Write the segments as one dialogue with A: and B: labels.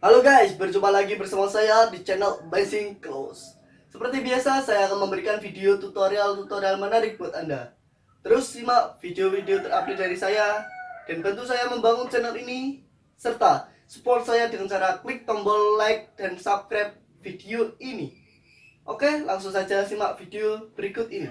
A: Halo guys, berjumpa lagi bersama saya di channel Amazing Close. Seperti biasa, saya akan memberikan video tutorial menarik buat Anda. Terus simak video-video terupdate dari saya, dan bantu saya membangun channel ini, serta support saya dengan cara klik tombol like dan subscribe video ini. Oke, langsung saja simak video berikut ini.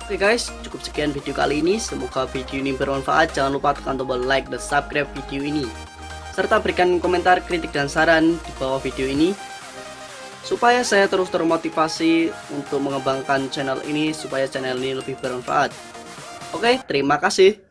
A: Oke guys, cukup sekian video kali ini. Semoga video ini bermanfaat. Jangan lupa tekan tombol like dan subscribe video ini. serta berikan komentar, kritik, dan saran di bawah video ini supaya saya terus termotivasi untuk mengembangkan channel ini supaya channel ini lebih bermanfaat. Oke, terima kasih.